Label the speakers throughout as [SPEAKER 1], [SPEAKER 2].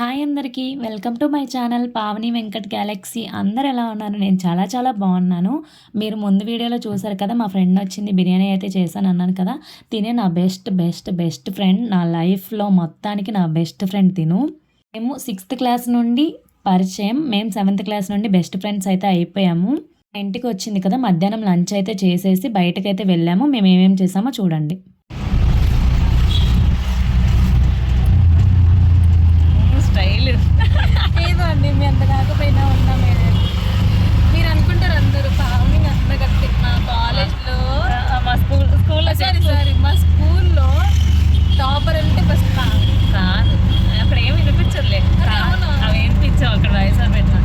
[SPEAKER 1] Hi అందరికీ welcome to my channel Pavani Venkat Galaxy. అందరు ఎలా ఉన్నారు? నేను చాలా చాలా బాగున్నాను. మీరు ముందు వీడియోలో చూసారు కదా, మా ఫ్రెండ్ వచ్చింది బిర్యానీ అయితే చేశాను అన్నాను కదా. తినే నా బెస్ట్ ఫ్రెండ్, నా లైఫ్లో మొత్తానికి నా బెస్ట్ ఫ్రెండ్ తిను. మేము 6th క్లాస్ నుండి పరిచయం, మేము 7th క్లాస్ నుండి బెస్ట్ ఫ్రెండ్స్ అయితే అయిపోయాము. ఇంటికి వచ్చింది కదా, మధ్యాహ్నం లంచ్ అయితే చేసేసి బయటకైతే వెళ్ళాము. మేము ఏమేమి చేసామో చూడండి.
[SPEAKER 2] ఏదో అండి, మీ అంత కాకపోయినా ఉన్నా మీరు అనుకుంటారు అందరూ పావని అంత కట్టి. మా కాలేజ్లో
[SPEAKER 1] మా స్కూల్లో
[SPEAKER 2] సారీ మా స్కూల్లో టాపర్ అంటే ఫస్ట్
[SPEAKER 1] కాదు, అక్కడ ఏమి వినిపించదులే. అవి వినిపించావు అక్కడ వయసు పెట్టిన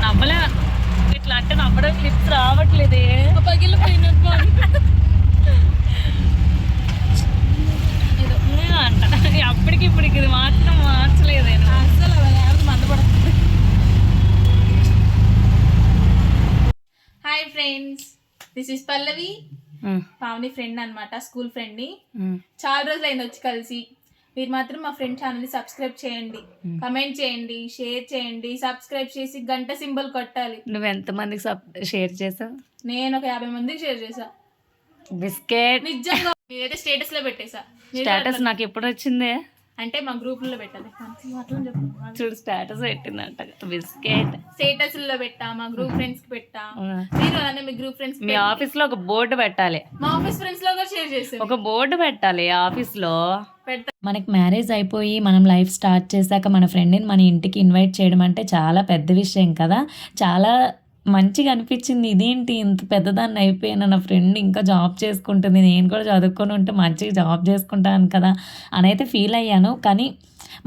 [SPEAKER 1] నవ్వలే. ఇట్లా అంటే నవ్వడం క్లిప్స్ రావట్లేదే,
[SPEAKER 2] పగిలిపోయినట్టు
[SPEAKER 1] అంట. అప్పటికి ఇప్పటికి ఇది మాత్రం మార్చలేదు
[SPEAKER 2] అసలు మందపడుతుంది. Hi friends, this is Pallavi, Pavani friend అనమాట, స్కూల్ ఫ్రెండ్ ని. చాలా రోజులు అయింది వచ్చి కలిసి. మీరు మాత్రం మా ఫ్రెండ్ ఛానల్ ని సబ్స్క్రైబ్ చేయండి, కమెంట్ చేయండి, షేర్ చేయండి. సబ్స్క్రైబ్ చేసి గంట సింబల్ కొట్టాలి.
[SPEAKER 1] నువ్వు ఎంతమందికి షేర్ చేసావు?
[SPEAKER 2] నేను ఒక 50 మందికి షేర్ చేసా.
[SPEAKER 1] బిస్కెట్
[SPEAKER 2] నిజంగా నేనైతే స్టేటస్ లో పెట్టేసా.
[SPEAKER 1] స్టేటస్ నాకు ఎప్పుడు వచ్చిందే
[SPEAKER 2] అంటే మా గ్రూప్ లో పెట్టాలి.
[SPEAKER 1] చూడు, స్టేటస్ పెట్టిందంట బిస్కెట్.
[SPEAKER 2] స్టేటస్ లో పెట్టా, మా గ్రూప్ ఫ్రెండ్స్ కి పెట్టా. మీరు అలానే మీ గ్రూప్ ఫ్రెండ్స్,
[SPEAKER 1] మీ ఆఫీస్ లో ఒక బోర్డు పెట్టాలి.
[SPEAKER 2] మా ఆఫీస్ ఫ్రెండ్స్ లో కూడా షేర్ చేసి
[SPEAKER 1] ఒక బోర్డు పెట్టాలి ఆఫీస్ లో.
[SPEAKER 2] పెడతా.
[SPEAKER 1] మనకి మ్యారేజ్ అయిపోయి మనం లైఫ్ స్టార్ట్ చేశాక మన ఫ్రెండ్ని మన ఇంటికి ఇన్వైట్ చేయడం అంటే చాలా పెద్ద విషయం కదా. చాలా మంచిగా అనిపించింది. ఇదేంటి ఇంత పెద్దదాన్ని అయిపోయాను, నా ఫ్రెండ్ ఇంకా జాబ్ చేసుకుంటుంది, నేను కూడా చదువుకొని ఉంటే మంచిగా జాబ్ చేసుకుంటాను కదా అని అయితే ఫీల్ అయ్యాను. కానీ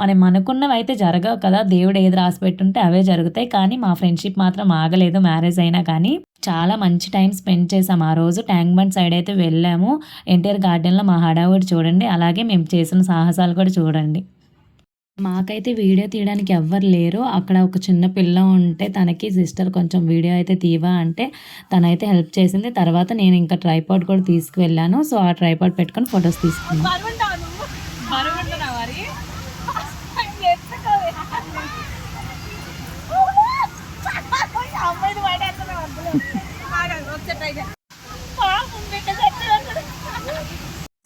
[SPEAKER 1] మనం అనుకున్నవి అయితే జరగవు కదా, దేవుడు ఏది రాసి పెట్టుంటే అవే జరుగుతాయి. కానీ మా ఫ్రెండ్షిప్ మాత్రం ఆగలేదు. మ్యారేజ్ అయినా కానీ చాలా మంచి టైం స్పెండ్ చేసాం. ఆ రోజు ట్యాంక్ బండ్ సైడ్ అయితే వెళ్ళాము. ఎన్టీఆర్ గార్డెన్లో మా హడావుడి చూడండి, అలాగే మేము చేసిన సాహసాలు కూడా చూడండి. మాకైతే వీడియో తీయడానికి ఎవ్వరు లేరు. అక్కడ ఒక చిన్న పిల్ల ఉంటే తనకి సిస్టర్ కొంచెం వీడియో అయితే తీవా అంటే తనైతే హెల్ప్ చేసింది. తర్వాత నేను ఇంకా ట్రైపాడ్ కూడా తీసుకువెళ్ళాను. సో ఆ ట్రైపాడ్ పెట్టుకొని ఫొటోస్ తీసుకున్నాను.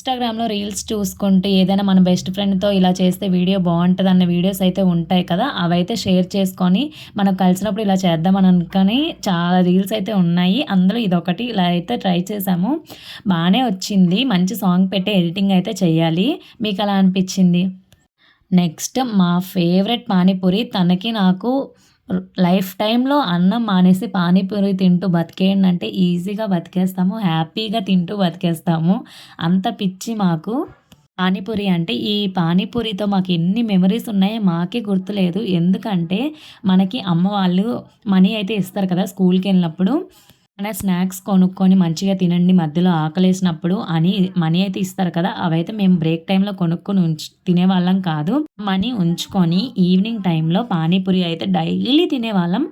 [SPEAKER 1] ఇన్స్టాగ్రామ్లో రీల్స్ చూసుకుంటూ ఏదైనా మన బెస్ట్ ఫ్రెండ్తో ఇలా చేస్తే వీడియో బాగుంటుంది అన్న వీడియోస్ అయితే ఉంటాయి కదా, అవైతే షేర్ చేసుకొని మనం కలిసినప్పుడు ఇలా చేద్దామని అనుకొని చాలా రీల్స్ అయితే ఉన్నాయి. అందులో ఇదొకటి ఇలా అయితే ట్రై చేసాము. బాగానే వచ్చింది. మంచి సాంగ్ పెట్టి ఎడిటింగ్ అయితే చేయాలి. మీకు అలా అనిపించింది? నెక్స్ట్ మా ఫేవరెట్ పానీపూరి. తనకి నాకు లైఫ్ టైంలో అన్నం మానేసి పానీపూరి తింటూ బతికేయండి అంటే ఈజీగా బతికేస్తాము, హ్యాపీగా తింటూ బతికేస్తాము. అంత పిచ్చి మాకు పానీపూరి అంటే. ఈ పానీపూరితో మాకు ఎన్ని మెమరీస్ ఉన్నాయో మాకే గుర్తులేదు. ఎందుకంటే మనకి అమ్మ వాళ్ళు మనీ అయితే ఇస్తారు కదా స్కూల్కి వెళ్ళినప్పుడు, అలా స్నాక్స్ కొనుక్కొని మంచిగా తినండి మధ్యలో ఆకలేసినప్పుడు అని మనీ అయితే ఇస్తారు కదా. అవైతే మేము బ్రేక్ టైంలో కొనుక్కొని తినేవాళ్ళం కాదు. మనీ ఉంచుకొని ఈవినింగ్ టైంలో పానీపూరి అయితే డైలీ తినేవాళ్ళం.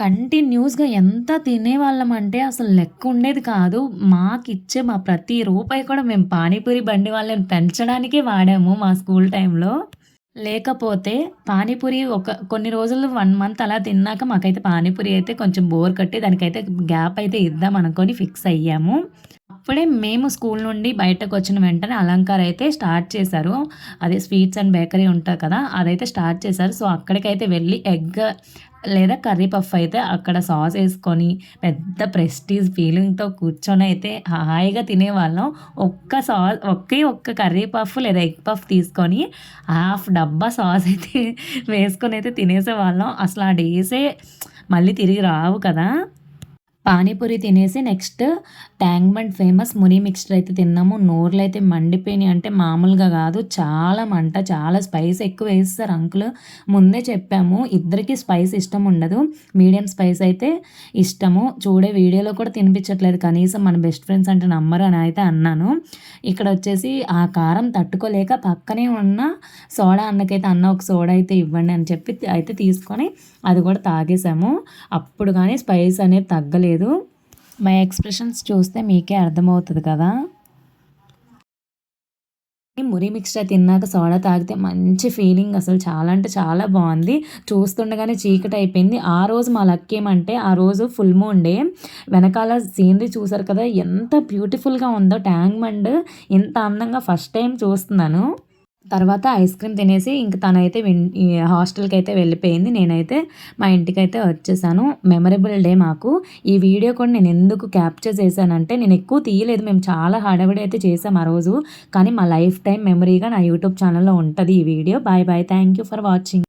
[SPEAKER 1] కంటిన్యూస్గా ఎంత తినేవాళ్ళం అంటే అసలు లెక్క ఉండేది కాదు. మాకిచ్చే మా ప్రతి రూపాయి కూడా మేము పానీపూరి బండి వాళ్ళని పెంచడానికే వాడాము మా స్కూల్ టైంలో. లేకపోతే పానీపూరి కొన్ని రోజులు 1 మంత్ అలా తిన్నాక మాకైతే పానీపూరి అయితే కొంచెం బోర్ కట్టి దానికైతే గ్యాప్ అయితే ఇద్దాం అనుకొని ఫిక్స్ అయ్యాము. అప్పుడే మేము స్కూల్ నుండి బయటకు వచ్చిన వెంటనే అలంకార్ అయితే స్టార్ట్ చేశారు. అదే స్వీట్స్ అండ్ బేకరీ ఉంటుంది కదా, అదైతే స్టార్ట్ చేశారు. సో అక్కడికైతే వెళ్ళి ఎగ్ లేదా కర్రీ పఫ్ అయితే అక్కడ సాస్ వేసుకొని పెద్ద ప్రెస్టీజ్ ఫీలింగ్తో కూర్చొని అయితే హాయిగా తినేవాళ్ళం. ఒక్క కర్రీ పఫ్ లేదా ఎగ్ పఫ్ తీసుకొని హాఫ్ డబ్బా సాస్ అయితే వేసుకొని అయితే తినేసేవాళ్ళం. అసలు ఆ డేసే మళ్ళీ తిరిగి రావు కదా. పానీపూరి తినేసి నెక్స్ట్ ట్యాంక్ బండ్ ఫేమస్ ముని మిక్స్చర్ అయితే తిన్నాము. నోర్లు అయితే మండిపోయినాయి అంటే మామూలుగా కాదు. చాలా మంట, చాలా స్పైస్ ఎక్కువ వేస్తారు అంకుల్. ముందే చెప్పాము, ఇద్దరికి స్పైస్ ఇష్టం ఉండదు, మీడియం స్పైస్ అయితే ఇష్టము. చూడే వీడియోలో కూడా తినిపించట్లేదు కనీసం, మన బెస్ట్ ఫ్రెండ్స్ అంటే నమ్మరు అని అయితే అన్నాను. ఇక్కడ వచ్చేసి ఆ కారం తట్టుకోలేక పక్కనే ఉన్న సోడా అన్నకైతే అన్న ఒక సోడా అయితే ఇవ్వండి అని చెప్పి అయితే తీసుకొని అది కూడా తాగేసాము. అప్పుడు కానీ స్పైస్ అనేది తగ్గలేదు. మై ఎక్స్ప్రెషన్స్ చూస్తే మీకే అర్థమవుతుంది కదా. మురి మిక్స్చర్ తిన్నాక సోడా తాగితే మంచి ఫీలింగ్, అసలు చాలా అంటే చాలా బాగుంది. చూస్తుండగానే చీకటి అయిపోయింది. ఆ రోజు మా లక్ ఏమంటే ఆ రోజు ఫుల్ మూన్ డే. వెనకాల సీనరీ చూసారు కదా ఎంత బ్యూటిఫుల్గా ఉందో. ట్యాంక్ బండ్ ఇంత అందంగా ఫస్ట్ టైం చూస్తున్నాను. తర్వాత ఐస్ క్రీమ్ తినేసి ఇంక తనైతే ఈ హాస్టల్కి అయితే వెళ్ళిపోయింది. నేనైతే మా ఇంటికైతే వచ్చేసాను. మెమరబుల్ డే మాకు. ఈ వీడియో కూడా నేను ఎందుకు క్యాప్చర్ చేశానంటే, నేను ఎక్కువ తీయలేదు, మేము చాలా హడావిడి అయితే చేసాం ఆ రోజు. కానీ మా లైఫ్ టైం మెమరీగా నా యూట్యూబ్ ఛానల్లో ఉంటుంది ఈ వీడియో. Bye bye, thank you for watching.